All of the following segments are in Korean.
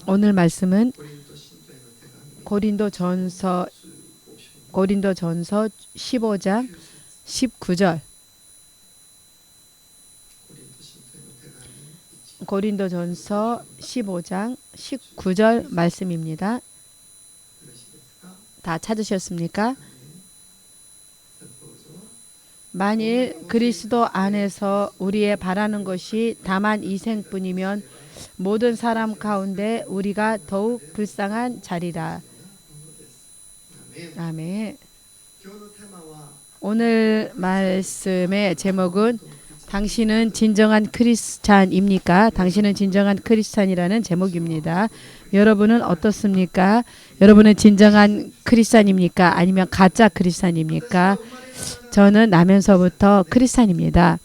오늘 말씀은 고린도전서 15장 19절. 고린도전서 15장 19절 말씀입니다. 다 찾으셨습니까? 만일 그리스도 안에서 우리의 바라는 것이 다만 이 생뿐이면 모든 사람 가운데 우리가 더욱 불쌍한 자리라. 아멘. 오늘 말씀의 제목은 당신은 진정한 크리스찬입니까? 당신은 진정한 크리스찬이라는 제목입니다. 여러분은 어떻습니까? 여러분은 진정한 크리스찬입니까? 아니면 가짜 크리스찬입니까? 저는 나면서부터 크리스찬입니다.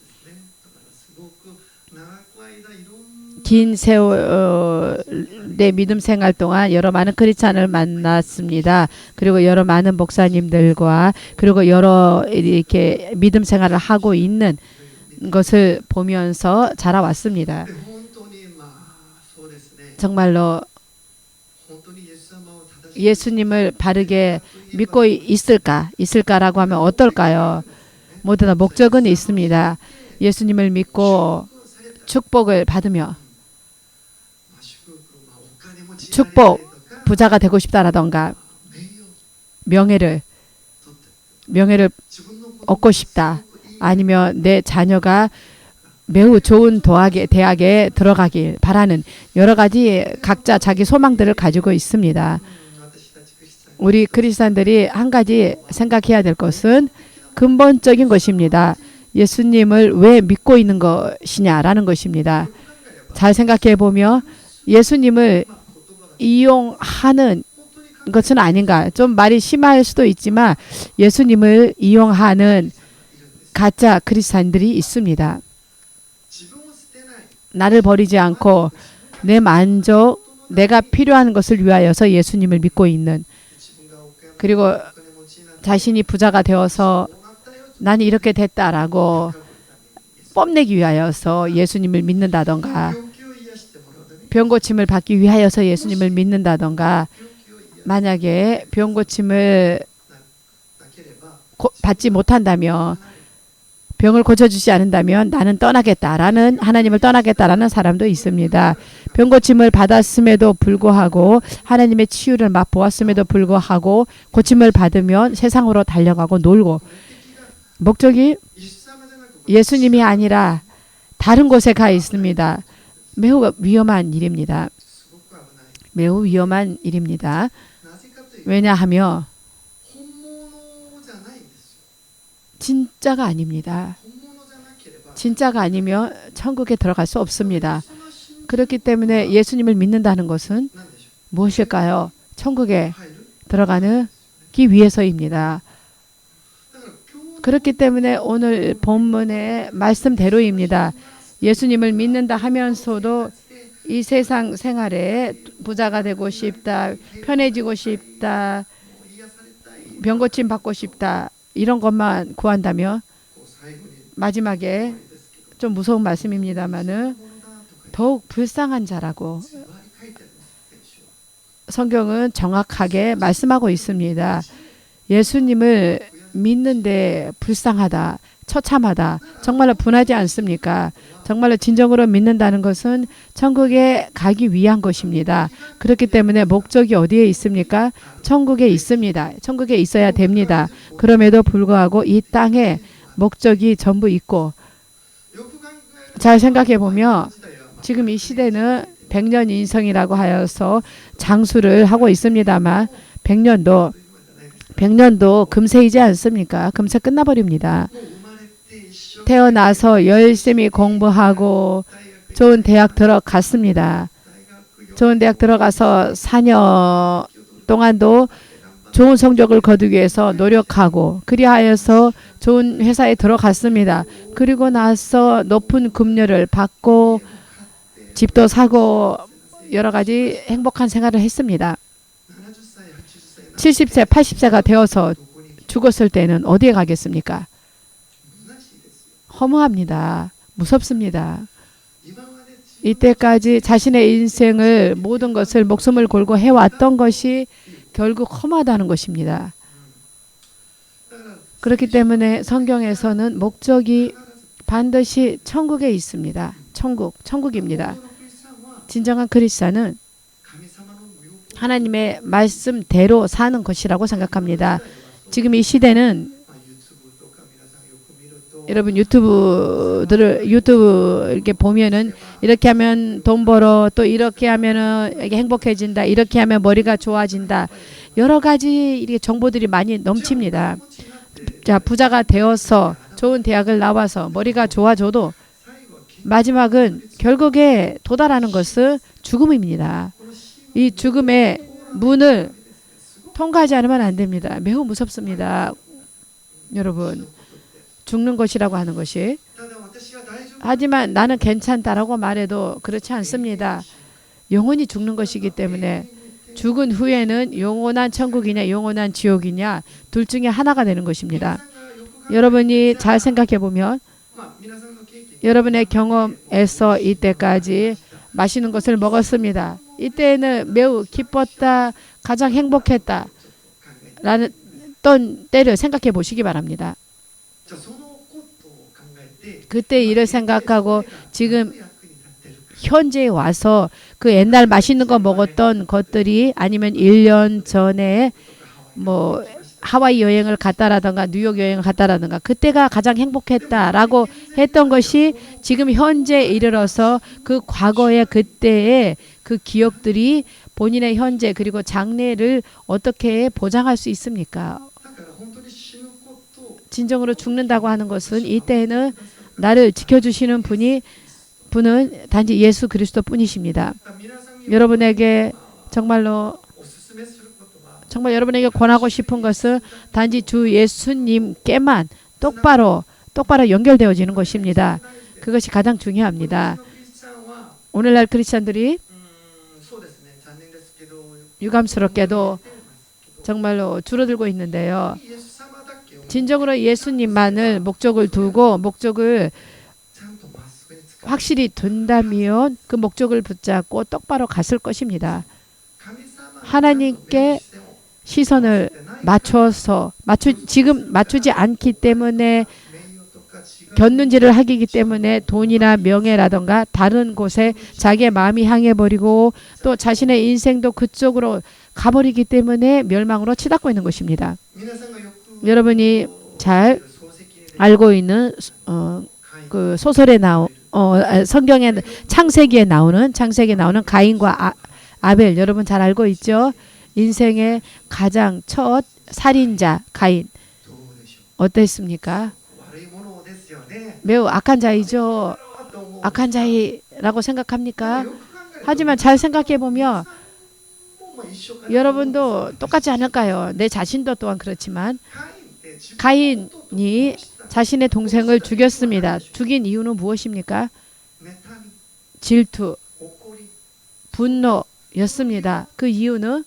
긴 세월의 믿음 생활 동안 여러 많은 크리스찬을 만났습니다. 그리고 여러 많은 목사님들과 그리고 여러 이렇게 믿음 생활을 하고 있는 것을 보면서 자라왔습니다. 정말로 예수님을 바르게 믿고 있을까라고 하면 어떨까요? 모두 다 목적은 있습니다. 예수님을 믿고 축복을 받으며 축복, 부자가 되고 싶다라던가 명예를 얻고 싶다. 아니면 내 자녀가 매우 좋은 대학에 들어가길 바라는 여러 가지 각자 자기 소망들을 가지고 있습니다. 우리 크리스찬들이 한 가지 생각해야 될 것은 근본적인 것입니다. 예수님을 왜 믿고 있는 것이냐라는 것입니다. 잘 생각해 보면 예수님을 이용하는 것은 아닌가. 좀 말이 심할 수도 있지만 예수님을 이용하는 가짜 크리스찬들이 있습니다. 나를 버리지 않고 내 만족, 내가 필요한 것을 위하여서 예수님을 믿고 있는, 그리고 자신이 부자가 되어서 나는 이렇게 됐다라고 뽐내기 위하여서 예수님을 믿는다던가, 병 고침을 받기 위하여서 예수님을 믿는다던가, 만약에 병 고침을 받지 못한다면, 병을 고쳐주지 않는다면 나는 하나님을 떠나겠다라는 사람도 있습니다. 병 고침을 받았음에도 불구하고 하나님의 치유를 맛보았음에도 불구하고 고침을 받으면 세상으로 달려가고 놀고, 목적이 예수님이 아니라 다른 곳에 가 있습니다. 매우 위험한 일입니다. 매우 위험한 일입니다. 왜냐하면 진짜가 아닙니다. 진짜가 아니면 천국에 들어갈 수 없습니다. 그렇기 때문에 예수님을 믿는다는 것은 무엇일까요? 천국에 들어가기 위해서입니다. 그렇기 때문에 오늘 본문의 말씀대로입니다. 예수님을 믿는다 하면서도 이 세상 생활에 부자가 되고 싶다, 편해지고 싶다, 병고침 받고 싶다, 이런 것만 구한다면 마지막에 좀 무서운 말씀입니다만은 더욱 불쌍한 자라고 성경은 정확하게 말씀하고 있습니다. 예수님을 믿는데 불쌍하다, 처참하다, 정말로 분하지 않습니까? 정말로 진정으로 믿는다는 것은 천국에 가기 위한 것입니다. 그렇기 때문에 목적이 어디에 있습니까? 천국에 있습니다. 천국에 있어야 됩니다. 그럼에도 불구하고 이 땅에 목적이 전부 있고, 잘 생각해 보면 지금 이 시대는 100년 인성이라고 하여서 장수를 하고 있습니다만 100년도 금세이지 않습니까? 금세 끝나버립니다. 태어나서 열심히 공부하고 좋은 대학 들어갔습니다. 좋은 대학 들어가서 4년 동안도 좋은 성적을 거두기 위해서 노력하고 그리하여서 좋은 회사에 들어갔습니다. 그리고 나서 높은 급료를 받고 집도 사고 여러 가지 행복한 생활을 했습니다. 70세, 80세가 되어서 죽었을 때는 어디에 가겠습니까? 허무합니다. 무섭습니다. 이때까지 자신의 인생을 모든 것을 목숨을 걸고 해왔던 것이 결국 험하다는 것입니다. 그렇기 때문에 성경에서는 목적이 반드시 천국에 있습니다. 천국입니다. 진정한 크리스찬은 하나님의 말씀대로 사는 것이라고 생각합니다. 지금 이 시대는 여러분 유튜브 이렇게 보면은 이렇게 하면 돈 벌어, 또 이렇게 하면은 이게 행복해진다, 이렇게 하면 머리가 좋아진다, 여러 가지 이렇게 정보들이 많이 넘칩니다. 자, 부자가 되어서 좋은 대학을 나와서 머리가 좋아져도 마지막은 결국에 도달하는 것은 죽음입니다. 이 죽음의 문을 통과하지 않으면 안 됩니다. 매우 무섭습니다. 여러분, 죽는 것이라고 하는 것이. 하지만 나는 괜찮다라고 말해도 그렇지 않습니다. 영원히 죽는 것이기 때문에 죽은 후에는 영원한 천국이냐 영원한 지옥이냐 둘 중에 하나가 되는 것입니다. 여러분이 잘 생각해 보면 여러분의 경험에서 이때까지 맛있는 것을 먹었습니다. 이때는 매우 기뻤다, 가장 행복했다 라는 때를 생각해 보시기 바랍니다. 그때 일을 생각하고 지금 현재에 와서 그 옛날 맛있는 거 먹었던 것들이 아니면 1년 전에 뭐 하와이 여행을 갔다라든가 뉴욕 여행을 갔다라든가 그때가 가장 행복했다라고 했던 것이 지금 현재에 이르러서 그 과거의 그때의 그 기억들이 본인의 현재 그리고 장래를 어떻게 보장할 수 있습니까? 진정으로 죽는다고 하는 것은 이때에는 나를 지켜주시는 분은 단지 예수 그리스도 뿐이십니다. 여러분에게 정말 여러분에게 권하고 싶은 것은 단지 주 예수님께만 똑바로 연결되어지는 것입니다. 그것이 가장 중요합니다. 오늘날 크리스찬들이 유감스럽게도 정말로 줄어들고 있는데요. 진정으로 예수님만을 목적을 두고 목적을 확실히 둔다면 그 목적을 붙잡고 똑바로 갔을 것입니다. 하나님께 시선을 지금 맞추지 않기 때문에 곁눈질을 하기 때문에 돈이나 명예라던가 다른 곳에 자기의 마음이 향해버리고 또 자신의 인생도 그쪽으로 가버리기 때문에 멸망으로 치닫고 있는 것입니다. 여러분이 잘 알고 있는 그 소설에 성경의 창세기에 나오는 가인과 아벨 여러분 잘 알고 있죠? 인생의 가장 첫 살인자 가인 어땠습니까? 매우 악한 자이죠. 악한 자이라고 생각합니까? 하지만 잘 생각해 보면 여러분도 똑같지 않을까요? 내 자신도 또한 그렇지만 가인이 자신의 동생을 죽였습니다. 죽인 이유는 무엇입니까? 질투, 분노였습니다. 그 이유는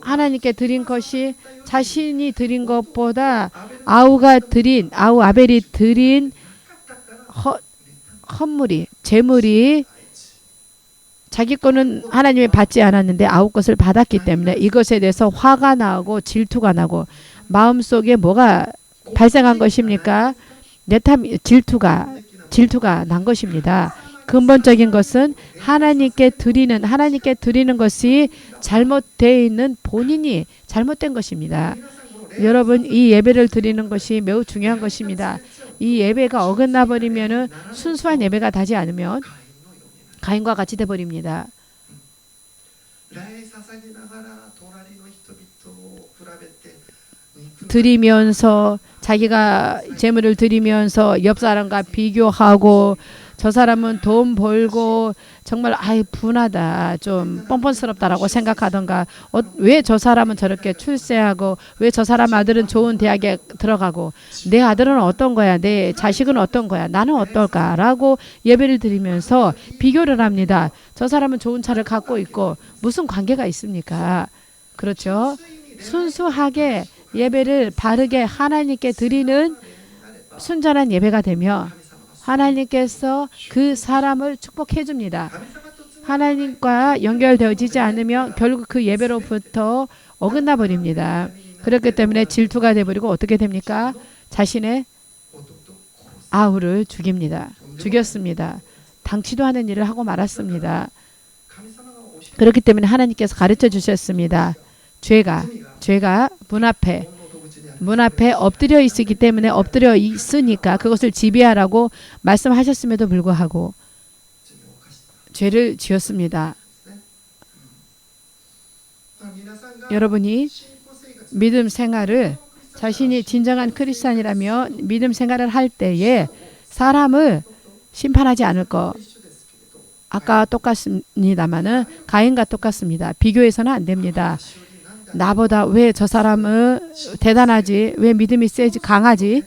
하나님께 드린 것이 자신이 드린 것보다 아벨이 드린 재물이 자기 거는 하나님이 받지 않았는데 아우 것을 받았기 때문에 이것에 대해서 화가 나고 질투가 나고 마음속에 뭐가 발생한 것입니까? 질투가 난 것입니다. 근본적인 것은 하나님께 드리는 것이 잘못되어 있는 본인이 잘못된 것입니다. 여러분 이 예배를 드리는 것이 매우 중요한 것입니다. 이 예배가 어긋나 버리면은 순수한 예배가 되지 않으면 가인과 같이 돼 버립니다. 드리면서 자기가 재물을 드리면서 옆 사람과 비교하고 저 사람은 돈 벌고 정말 분하다 좀 뻔뻔스럽다라고 생각하던가 왜 저 사람은 저렇게 출세하고 왜 저 사람 아들은 좋은 대학에 들어가고 내 아들은 어떤 거야 내 자식은 어떤 거야 나는 어떨까라고 예배를 드리면서 비교를 합니다. 저 사람은 좋은 차를 갖고 있고 무슨 관계가 있습니까? 그렇죠? 순수하게 예배를 바르게 하나님께 드리는 순전한 예배가 되며 하나님께서 그 사람을 축복해 줍니다. 하나님과 연결되어지지 않으면 결국 그 예배로부터 어긋나 버립니다. 그렇기 때문에 질투가 되어버리고 어떻게 됩니까? 자신의 아우를 죽입니다. 죽였습니다. 당치도 않은 일을 하고 말았습니다. 그렇기 때문에 하나님께서 가르쳐 주셨습니다. 죄가 문 앞에 엎드려 있기 때문에 엎드려 있으니까 그것을 지배하라고 말씀하셨음에도 불구하고 죄를 지었습니다. 여러분이 믿음 생활을 자신이 진정한 크리스찬이라면 믿음 생활을 할 때에 사람을 심판하지 않을 거. 아까 똑같습니다만은 가인과 똑같습니다. 비교해서는 안 됩니다. 나보다 왜 저 사람은 대단하지? 왜 믿음이 세지? 강하지?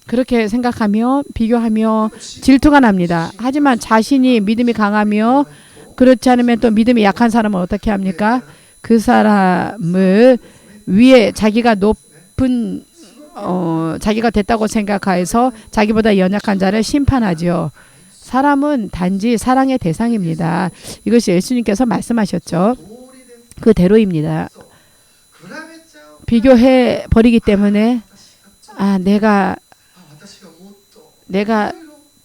그렇게 생각하며 비교하며 질투가 납니다. 하지만 자신이 믿음이 강하며 그렇지 않으면 또 믿음이 약한 사람은 어떻게 합니까? 그 사람을 위에 자기가 높은 자기가 됐다고 생각해서 자기보다 연약한 자를 심판하죠. 사람은 단지 사랑의 대상입니다. 이것이 예수님께서 말씀하셨죠. 그대로입니다. 비교해 버리기 때문에 내가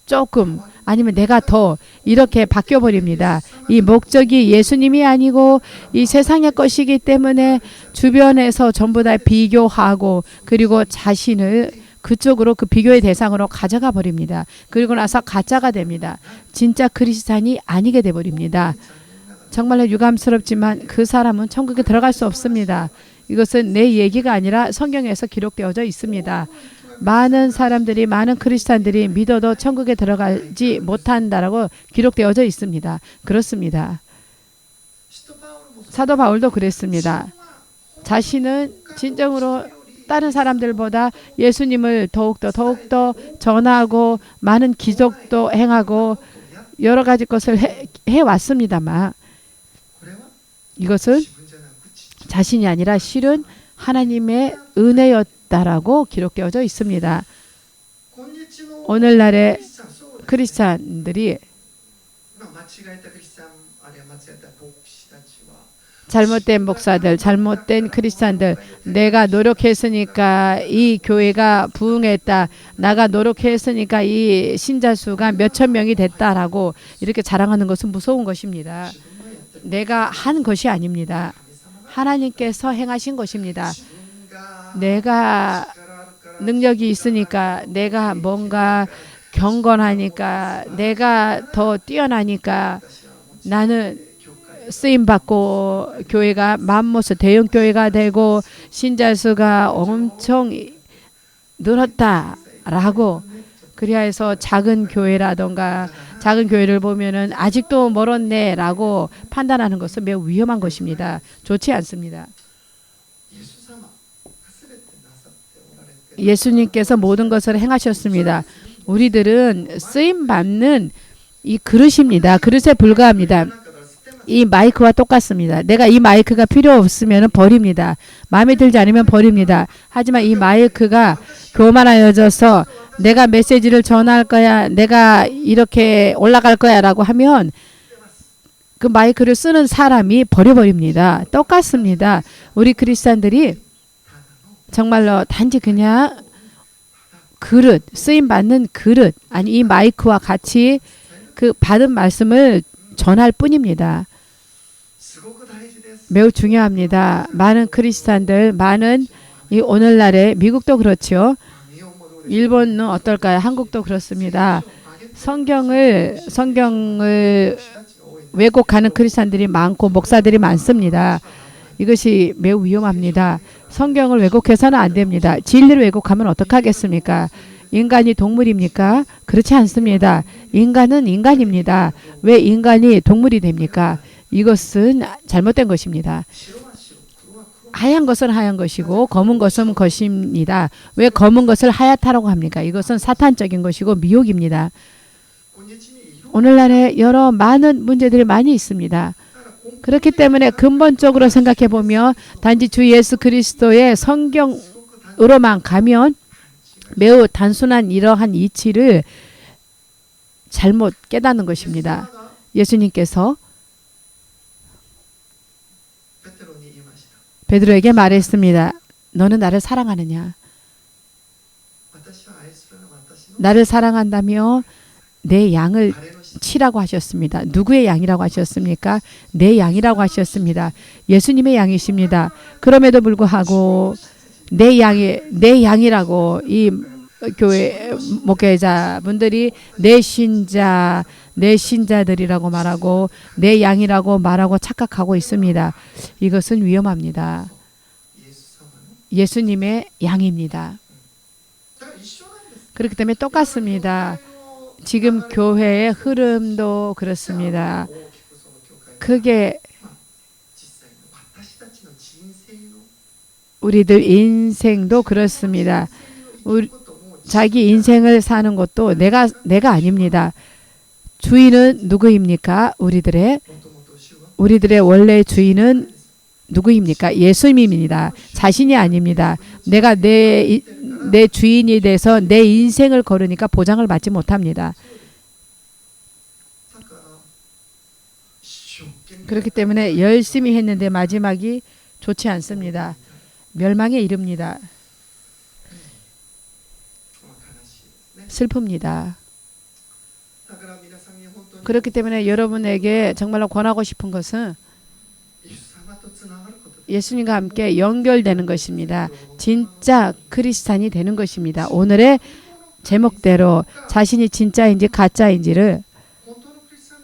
조금 아니면 내가 더 이렇게 바뀌어 버립니다. 이 목적이 예수님이 아니고 이 세상의 것이기 때문에 주변에서 전부 다 비교하고 그리고 자신을 그쪽으로 그 비교의 대상으로 가져가 버립니다. 그리고 나서 가짜가 됩니다. 진짜 크리스찬이 아니게 돼 버립니다. 정말로 유감스럽지만 그 사람은 천국에 들어갈 수 없습니다. 이것은 내 얘기가 아니라 성경에서 기록되어져 있습니다. 많은 사람들이 많은 크리스찬들이 믿어도 천국에 들어가지 못한다라고 기록되어져 있습니다. 그렇습니다. 사도 바울도 그랬습니다. 자신은 진정으로 다른 사람들보다 예수님을 더욱더 전하고 많은 기적도 행하고 여러 가지 것을 해왔습니다만 이것은 자신이 아니라 실은 하나님의 은혜였다라고 기록되어져 있습니다. 오늘날의 크리스찬들이 잘못된 목사들, 잘못된 크리스찬들, 내가 노력했으니까 이 교회가 부흥했다. 내가 노력했으니까 이 신자 수가 몇천 명이 됐다라고 이렇게 자랑하는 것은 무서운 것입니다. 내가 한 것이 아닙니다. 하나님께서 행하신 것입니다. 내가 능력이 있으니까, 내가 뭔가 경건하니까, 내가 더 뛰어나니까 나는 쓰임받고 교회가 맘모스 대형 교회가 되고 신자 수가 엄청 늘었다라고 그리하여서 작은 교회라던가 작은 교회를 보면은 아직도 멀었네라고 판단하는 것은 매우 위험한 것입니다. 좋지 않습니다. 예수님께서 모든 것을 행하셨습니다. 우리들은 쓰임받는 이 그릇입니다. 그릇에 불과합니다. 이 마이크와 똑같습니다. 내가 이 마이크가 필요 없으면 버립니다. 마음에 들지 않으면 버립니다. 하지만 이 마이크가 교만하여져서 내가 메시지를 전할 거야, 내가 이렇게 올라갈 거야 라고 하면 그 마이크를 쓰는 사람이 버려버립니다. 똑같습니다. 우리 크리스찬들이 정말로 단지 그냥 그릇, 쓰임받는 그릇, 아니 이 마이크와 같이 그 받은 말씀을 전할 뿐입니다. 매우 중요합니다. 많은 크리스찬들, 많은 이 오늘날의 미국도 그렇죠. 일본은 어떨까요? 한국도 그렇습니다. 성경을 왜곡하는 크리스찬들이 많고 목사들이 많습니다. 이것이 매우 위험합니다. 성경을 왜곡해서는 안 됩니다. 진리를 왜곡하면 어떡하겠습니까? 인간이 동물입니까? 그렇지 않습니다. 인간은 인간입니다. 왜 인간이 동물이 됩니까? 이것은 잘못된 것입니다. 하얀 것은 하얀 것이고 검은 것은 것입니다. 왜 검은 것을 하얗다라고 합니까? 이것은 사탄적인 것이고 미혹입니다. 오늘날에 여러 많은 문제들이 많이 있습니다. 그렇기 때문에 근본적으로 생각해 보면 단지 주 예수 그리스도의 성경으로만 가면 매우 단순한 이러한 이치를 잘못 깨닫는 것입니다. 예수님께서 베드로에게 말했습니다. 너는 나를 사랑하느냐? 나를 사랑한다며 내 양을 치라고 하셨습니다. 누구의 양이라고 하셨습니까? 내 양이라고 하셨습니다. 예수님의 양이십니다. 그럼에도 불구하고 내 양이라고 이 교회 목회자분들이 내 신자들이라고 말하고 내 양이라고 말하고 착각하고 있습니다. 이것은 위험합니다. 예수님의 양입니다. 그렇기 때문에 똑같습니다. 지금 교회의 흐름도 그렇습니다. 크게 우리들 인생도 그렇습니다. 자기 인생을 사는 것도 내가 아닙니다. 주인은 누구입니까? 우리들의 원래 주인은 누구입니까? 예수님입니다. 자신이 아닙니다. 내가 내 주인이 돼서 내 인생을 걸으니까 보장을 받지 못합니다. 그렇기 때문에 열심히 했는데 마지막이 좋지 않습니다. 멸망에 이릅니다. 슬픕니다. 그렇기 때문에 여러분에게 정말로 권하고 싶은 것은 예수님과 함께 연결되는 것입니다. 진짜 크리스찬이 되는 것입니다. 오늘의 제목대로 자신이 진짜인지 가짜인지를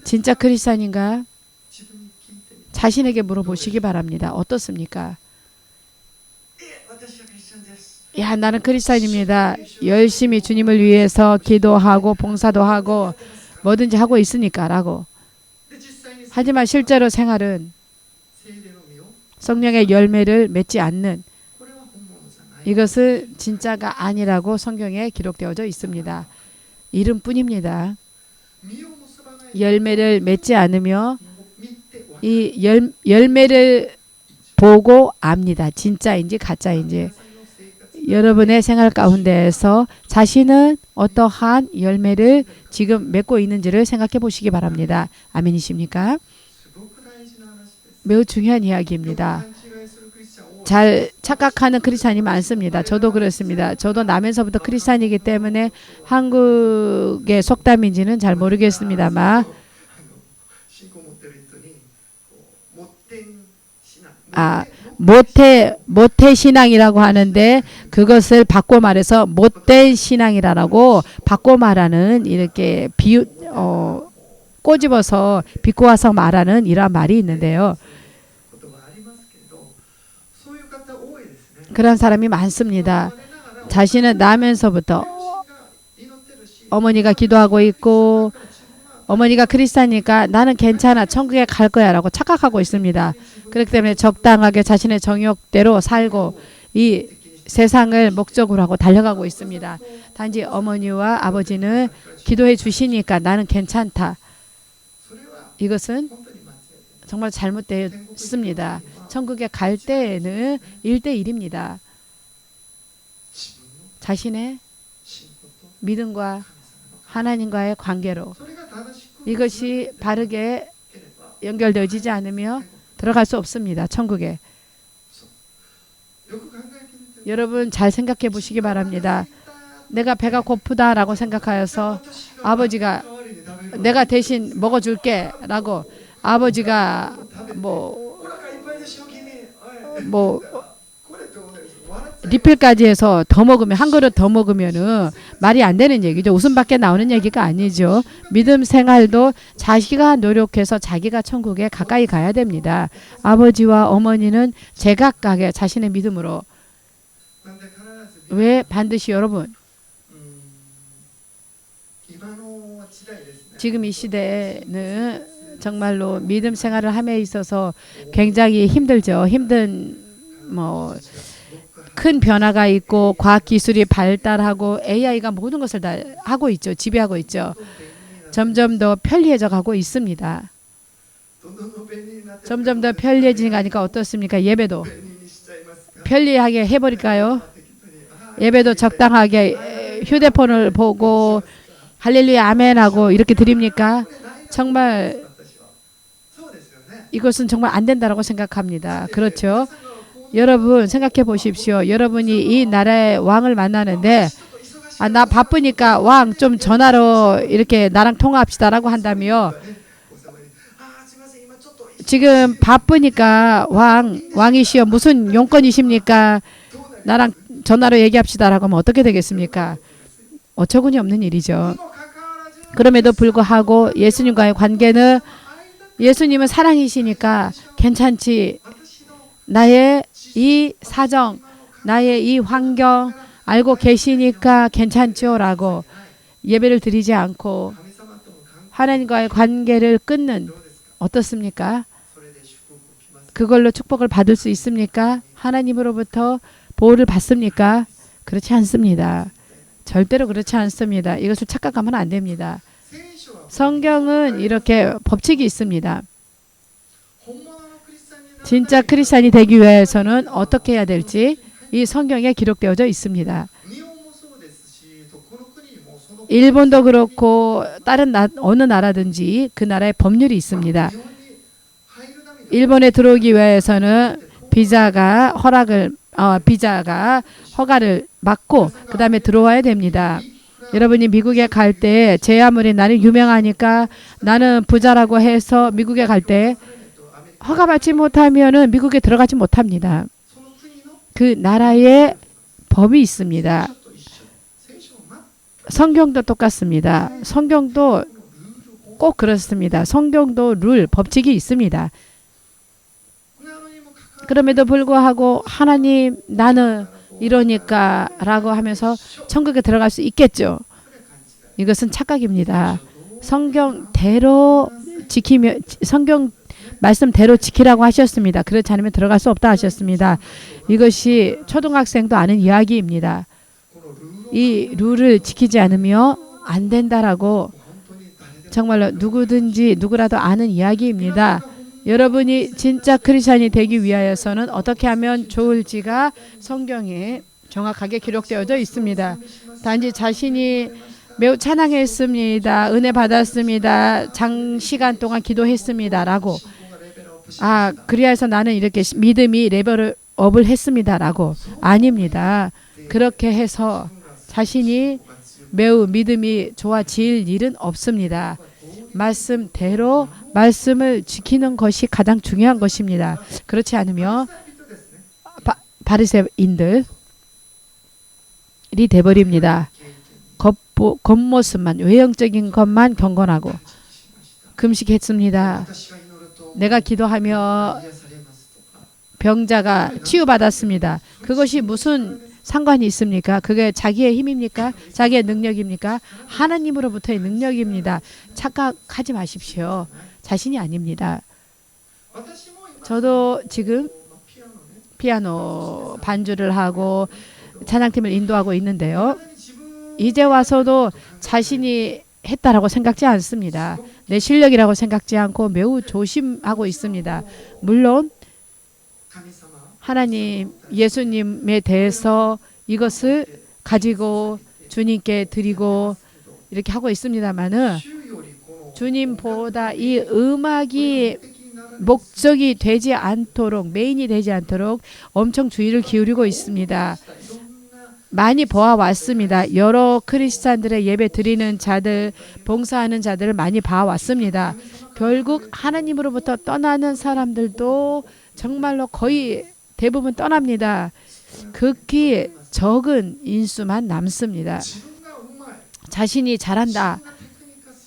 진짜 크리스찬인가 자신에게 물어보시기 바랍니다. 어떻습니까? 야, 나는 크리스찬입니다. 열심히 주님을 위해서 기도하고 봉사도 하고 뭐든지 하고 있으니까 라고. 하지만 실제로 생활은 성령의 열매를 맺지 않는 이것은 진짜가 아니라고 성경에 기록되어져 있습니다. 이름뿐입니다. 열매를 맺지 않으며 이 열매를 보고 압니다. 진짜인지 가짜인지. 여러분의 생활 가운데에서 자신은 어떠한 열매를 지금 맺고 있는지를 생각해 보시기 바랍니다. 아멘이십니까? 매우 중요한 이야기입니다. 잘 착각하는 크리스찬이 많습니다. 저도 그렇습니다. 저도 나면서부터 크리스찬이기 때문에 한국의 속담인지는 잘 모르겠습니다만 모태 신앙이라고 하는데 그것을 바꿔 말해서 못된 신앙이라고 바꿔 말하는 이렇게 꼬집어서 비꼬아서 말하는 이러한 말이 있는데요. 그런 사람이 많습니다. 자신은 나면서부터 어머니가 기도하고 있고 어머니가 크리스찬이니까 나는 괜찮아 천국에 갈 거야 라고 착각하고 있습니다. 그렇기 때문에 적당하게 자신의 정욕대로 살고 이 세상을 목적으로 하고 달려가고 있습니다. 단지 어머니와 아버지는 기도해 주시니까 나는 괜찮다. 이것은 정말 잘못되었습니다. 천국에 갈 때에는 1대1입니다. 자신의 믿음과 하나님과의 관계로 이것이 바르게 연결되어지지 않으며 들어갈 수 없습니다. 천국에. 여러분 잘 생각해 보시기 바랍니다. 내가 배가 고프다라고 생각하여서 아버지가 내가 대신 먹어줄게 라고 아버지가 리필까지 해서 더 먹으면 한 그릇 더 먹으면은 말이 안 되는 얘기죠. 웃음밖에 나오는 얘기가 아니죠. 믿음 생활도 자기가 노력해서 자기가 천국에 가까이 가야 됩니다. 아버지와 어머니는 제각각의 자신의 믿음으로 왜 반드시 여러분 지금 이 시대에는 정말로 믿음 생활을 함에 있어서 굉장히 힘들죠. 힘든 큰 변화가 있고 과학기술이 발달하고 AI가 모든 것을 다 하고 있죠. 지배하고 있죠. 점점 더 편리해져 가고 있습니다. 점점 더 편리해지니까 어떻습니까? 예배도 편리하게 해버릴까요? 예배도 적당하게 휴대폰을 보고 할렐루야 아멘하고 이렇게 드립니까? 정말 이것은 정말 안 된다라고 생각합니다. 그렇죠? 여러분 생각해 보십시오. 여러분이 이 나라의 왕을 만나는데 나 바쁘니까 왕 좀 전화로 이렇게 나랑 통화합시다라고 한다며 지금 바쁘니까 왕이시여 무슨 용건이십니까? 나랑 전화로 얘기합시다라고 하면 어떻게 되겠습니까? 어처구니 없는 일이죠. 그럼에도 불구하고 예수님과의 관계는 예수님은 사랑이시니까 괜찮지. 나의 이 사정, 나의 이 환경 알고 계시니까 괜찮죠라고 예배를 드리지 않고 하나님과의 관계를 끊는 어떻습니까? 그걸로 축복을 받을 수 있습니까? 하나님으로부터 보호를 받습니까? 그렇지 않습니다. 절대로 그렇지 않습니다. 이것을 착각하면 안 됩니다. 성경은 이렇게 법칙이 있습니다. 진짜 크리스찬이 되기 위해서는 어떻게 해야 될지 이 성경에 기록되어져 있습니다. 일본도 그렇고 다른 어느 나라든지 그 나라의 법률이 있습니다. 일본에 들어오기 위해서는 비자가 허가를 받고 그 다음에 들어와야 됩니다. 여러분이 미국에 갈 때 제 아무리 나는 유명하니까 나는 부자라고 해서 미국에 갈 때 허가받지 못하면은 미국에 들어가지 못합니다. 그 나라의 법이 있습니다. 성경도 똑같습니다. 성경도 꼭 그렇습니다. 성경도 법칙이 있습니다. 그럼에도 불구하고 하나님 나는 이러니까 라고 하면서 천국에 들어갈 수 있겠죠. 이것은 착각입니다. 성경대로 성경 말씀대로 지키라고 하셨습니다. 그렇지 않으면 들어갈 수 없다 하셨습니다. 이것이 초등학생도 아는 이야기입니다. 이 룰을 지키지 않으면 안 된다라고 정말로 누구라도 아는 이야기입니다. 여러분이 진짜 크리스찬이 되기 위하여서는 어떻게 하면 좋을지가 성경에 정확하게 기록되어져 있습니다. 단지 자신이 매우 찬양했습니다. 은혜 받았습니다. 장시간 동안 기도했습니다라고 그리하여서 나는 이렇게 믿음이 레벨업을 했습니다라고 아닙니다. 그렇게 해서 자신이 매우 믿음이 좋아질 일은 없습니다. 말씀대로 말씀을 지키는 것이 가장 중요한 것입니다. 그렇지 않으면 바리새인들이 돼버립니다. 겉모습만 외형적인 것만 경건하고 금식했습니다. 내가 기도하며 병자가 치유받았습니다. 그것이 무슨 상관이 있습니까? 그게 자기의 힘입니까? 자기의 능력입니까? 하나님으로부터의 능력입니다. 착각하지 마십시오. 자신이 아닙니다. 저도 지금 피아노 반주를 하고 찬양팀을 인도하고 있는데요. 이제 와서도 자신이 했다라고 생각지 않습니다. 내 실력이라고 생각지 않고 매우 조심하고 있습니다. 물론 하나님, 예수님에 대해서 이것을 가지고 주님께 드리고 이렇게 하고 있습니다만은 주님보다 이 음악이 목적이 되지 않도록 메인이 되지 않도록 엄청 주의를 기울이고 있습니다. 많이 보아왔습니다. 여러 크리스찬들의 예배 드리는 자들, 봉사하는 자들을 많이 봐왔습니다. 결국 하나님으로부터 떠나는 사람들도 정말로 거의 대부분 떠납니다. 극히 적은 인수만 남습니다. 자신이 잘한다.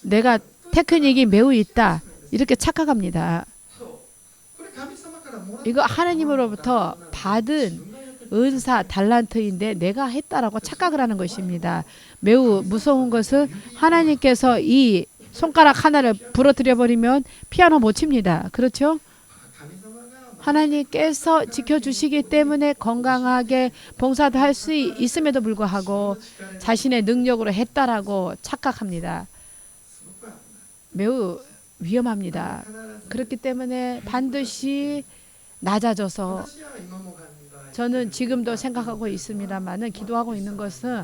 내가 테크닉이 매우 있다. 이렇게 착각합니다. 이거 하나님으로부터 받은 은사, 달란트인데 내가 했다라고 착각을 하는 것입니다. 매우 무서운 것은 하나님께서 이 손가락 하나를 부러뜨려 버리면 피아노 못 칩니다. 그렇죠? 하나님께서 지켜주시기 때문에 건강하게 봉사도 할 수 있음에도 불구하고 자신의 능력으로 했다라고 착각합니다. 매우 위험합니다. 그렇기 때문에 반드시 낮아져서 저는 지금도 생각하고 있습니다만은 기도하고 있는 것은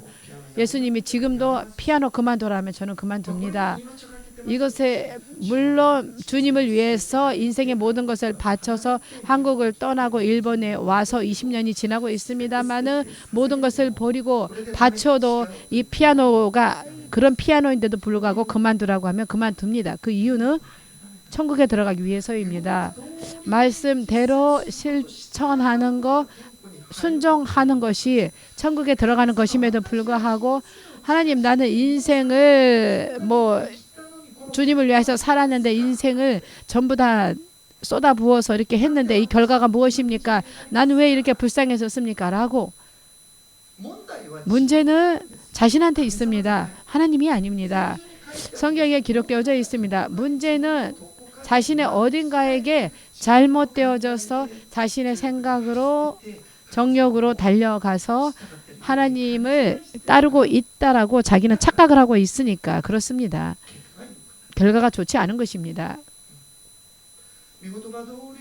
예수님이 지금도 피아노 그만두라면 저는 그만둡니다. 이것에 물론 주님을 위해서 인생의 모든 것을 바쳐서 한국을 떠나고 일본에 와서 20년이 지나고 있습니다만은 모든 것을 버리고 바쳐도 이 피아노가 그런 피아노인데도 불구하고 그만두라고 하면 그만둡니다. 그 이유는 천국에 들어가기 위해서입니다. 말씀대로 실천하는 거, 순종하는 것이 천국에 들어가는 것임에도 불구하고 하나님 나는 인생을 주님을 위해서 살았는데 인생을 전부 다 쏟아부어서 이렇게 했는데 이 결과가 무엇입니까? 나는 왜 이렇게 불쌍해졌습니까? 라고 문제는 자신한테 있습니다. 하나님이 아닙니다. 성경에 기록되어져 있습니다. 문제는 자신의 어딘가에게 잘못되어져서 자신의 생각으로 정욕으로 달려가서 하나님을 따르고 있다라고 자기는 착각을 하고 있으니까 그렇습니다. 결과가 좋지 않은 것입니다.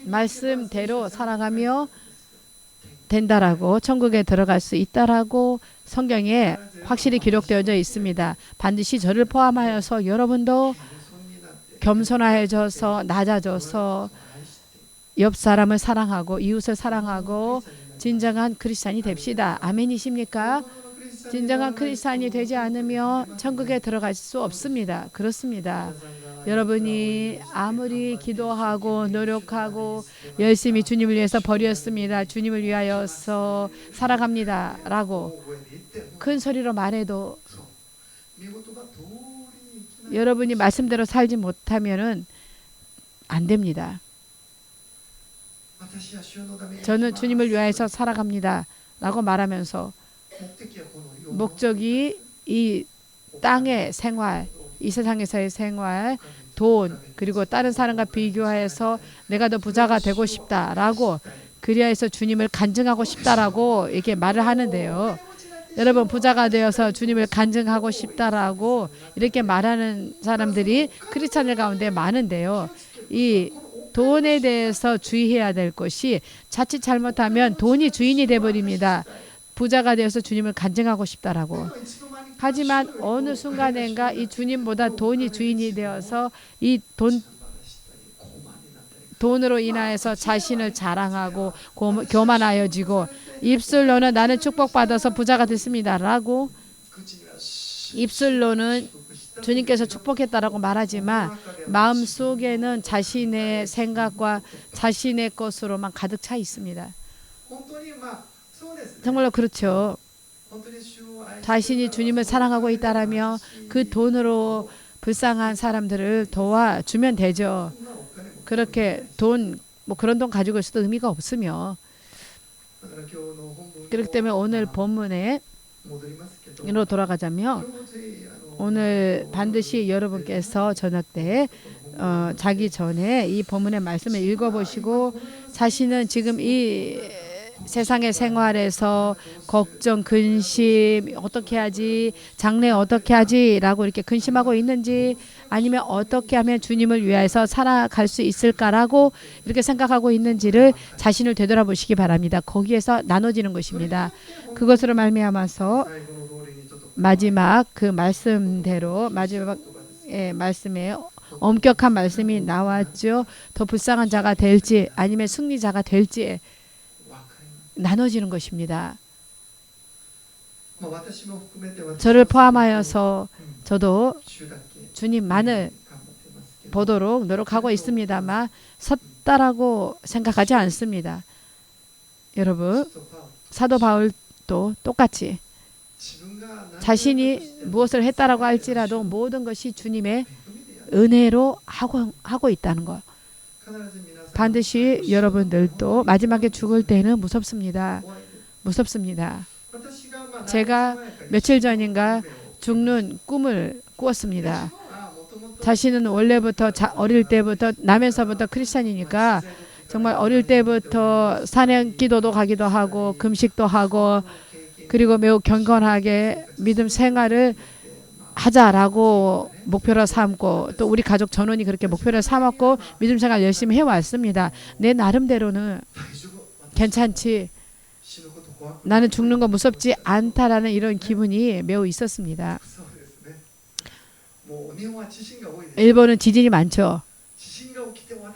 말씀대로 살아가며 된다라고 천국에 들어갈 수 있다라고 성경에 확실히 기록되어져 있습니다. 반드시 저를 포함하여서 여러분도 겸손해져서 낮아져서 옆 사람을 사랑하고 이웃을 사랑하고 진정한 크리스찬이 됩시다. 아멘이십니까? 진정한 크리스찬이 되지 않으면 천국에 들어갈 수 없습니다. 그렇습니다. 여러분이 아무리 기도하고 노력하고 열심히 주님을 위해서 버렸습니다. 주님을 위하여서 살아갑니다. 라고 큰 소리로 말해도 여러분이 말씀대로 살지 못하면은 안 됩니다. 저는 주님을 위하여서 살아갑니다. 라고 말하면서 목적이 이 땅의 생활, 이 세상에서의 생활, 돈, 그리고 다른 사람과 비교해서 내가 더 부자가 되고 싶다라고 그리하여서 주님을 간증하고 싶다라고 이렇게 말을 하는데요. 여러분 부자가 되어서 주님을 간증하고 싶다라고 이렇게 말하는 사람들이 크리스찬들 가운데 많은데요. 이 돈에 대해서 주의해야 될 것이 자칫 잘못하면 돈이 주인이 되어버립니다. 부자가 되어서 주님을 간증하고 싶다라고. 하지만 어느 순간인가 이 주님보다 돈이 주인이 되어서 이 돈으로 인하여서 자신을 자랑하고 교만하여지고 입술로는 나는 축복받아서 부자가 됐습니다라고 입술로는 주님께서 축복했다라고 말하지만 마음속에는 자신의 생각과 자신의 것으로만 가득 차 있습니다. 정말로 그렇죠. 자신이 주님을 사랑하고 있다라며 그 돈으로 불쌍한 사람들을 도와주면 되죠. 그렇게 그런 돈 가지고 있어도 의미가 없으며 그렇기 때문에 오늘 본문에 로 돌아가자면 오늘 반드시 여러분께서 저녁 때 자기 전에 이 본문의 말씀을 읽어보시고 자신은 지금 이 세상의 생활에서 걱정, 근심, 어떻게 하지, 장래 어떻게 하지 라고 이렇게 근심하고 있는지 아니면 어떻게 하면 주님을 위해서 살아갈 수 있을까라고 이렇게 생각하고 있는지를 자신을 되돌아보시기 바랍니다. 거기에서 나눠지는 것입니다. 그것으로 말미암아서 마지막 그 말씀대로 마지막 말씀에 엄격한 말씀이 나왔죠. 더 불쌍한 자가 될지 아니면 승리자가 될지 나눠지는 것입니다. 저를 포함하여서 저도 주님만을 보도록 노력하고 있습니다만 섰다라고 생각하지 않습니다. 여러분 사도 바울도 똑같이 자신이 무엇을 했다라고 할지라도 모든 것이 주님의 은혜로 하고 있다는 것. 반드시 여러분들도 마지막에 죽을 때는 무섭습니다. 무섭습니다. 제가 며칠 전인가 죽는 꿈을 꾸었습니다. 자신은 원래부터 어릴 때부터 나면서부터 크리스찬이니까 정말 어릴 때부터 사냥 기도도 가기도 하고 금식도 하고 그리고 매우 경건하게 믿음 생활을 하자라고 목표로 삼고 또 우리 가족 전원이 그렇게 목표를 삼았고 믿음 생활 열심히 해왔습니다. 내 나름대로는 괜찮지. 나는 죽는 거 무섭지 않다라는 이런 기분이 매우 있었습니다. 일본은 지진이 많죠.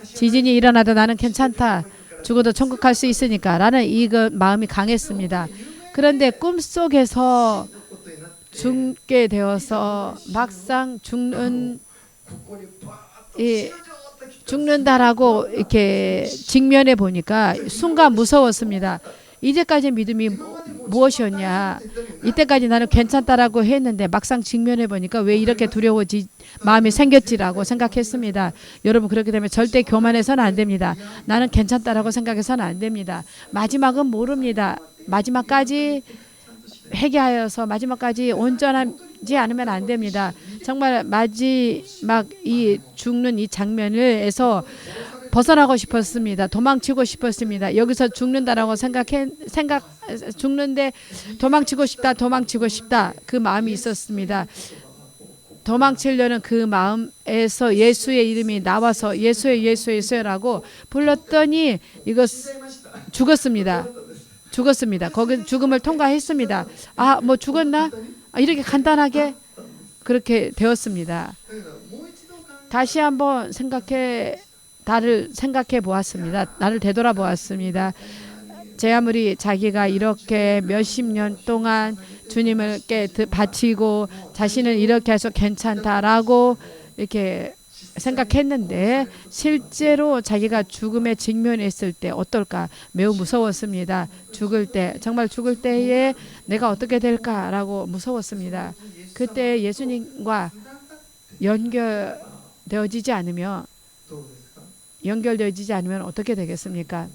지진이 일어나도 나는 괜찮다. 죽어도 천국 갈 수 있으니까 라는 이 마음이 강했습니다. 그런데 꿈속에서 죽게 되어서 막상 죽는다라고 이렇게 직면해 보니까 순간 무서웠습니다. 이제까지 믿음이 무엇이었냐? 이때까지 나는 괜찮다라고 했는데 막상 직면해 보니까 왜 이렇게 두려워지 마음이 생겼지라고 생각했습니다. 여러분 그렇게 되면 절대 교만해서는 안 됩니다. 나는 괜찮다라고 생각해서는 안 됩니다. 마지막은 모릅니다. 마지막까지 회개하여서 마지막까지 온전하지 않으면 안 됩니다. 정말 마지막 이 죽는 이 장면에서 벗어나고 싶었습니다. 도망치고 싶었습니다. 여기서 죽는다라고 죽는데 도망치고 싶다. 그 마음이 있었습니다. 도망치려는 그 마음에서 예수의 이름이 나와서 예수라고 불렀더니 이거 죽었습니다. 거기 죽음을 통과했습니다. 아, 뭐 죽었나? 이렇게 간단하게 그렇게 되었습니다. 다시 한번 나를 생각해 보았습니다. 나를 되돌아 보았습니다. 제 아무리 자기가 이렇게 몇십 년 동안 주님을께 바치고 자신을 이렇게 해서 괜찮다라고 이렇게 생각했는데 실제로 자기가 죽음에 직면했을 때 어떨까? 매우 무서웠습니다. 정말 죽을 때에 내가 어떻게 될까라고 무서웠습니다. 그때 예수님과 연결되어지지 않으면 어떻게 되겠습니까?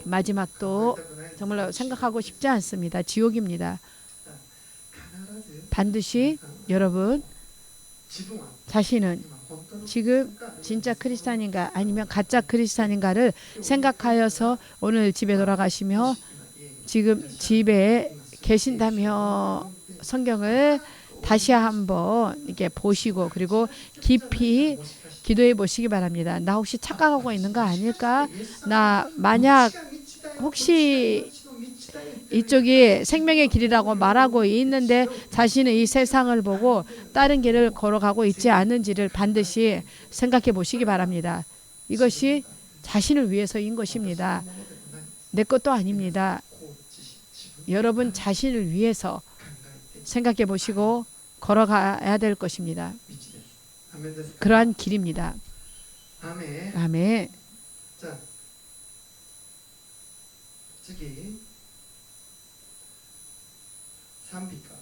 마지막도 정말 생각하고 싶지 않습니다. 지옥입니다. 반드시 여러분 자신은 지금 진짜 크리스찬인가 아니면 가짜 크리스찬인가를 생각하여서 오늘 집에 돌아가시며 지금 집에 계신다며 성경을 다시 한번 이렇게 보시고 그리고 깊이 기도해 보시기 바랍니다. 나 혹시 착각하고 있는 거 아닐까? 나 만약 혹시 이쪽이 생명의 길이라고 말하고 있는데 자신은 이 세상을 보고 다른 길을 걸어가고 있지 않은지를 반드시 생각해 보시기 바랍니다. 이것이 자신을 위해서인 것입니다. 내 것도 아닙니다. 여러분 자신을 위해서 생각해 보시고 걸어가야 될 것입니다. 그러한 길입니다. 아멘. 자, 次賛美歌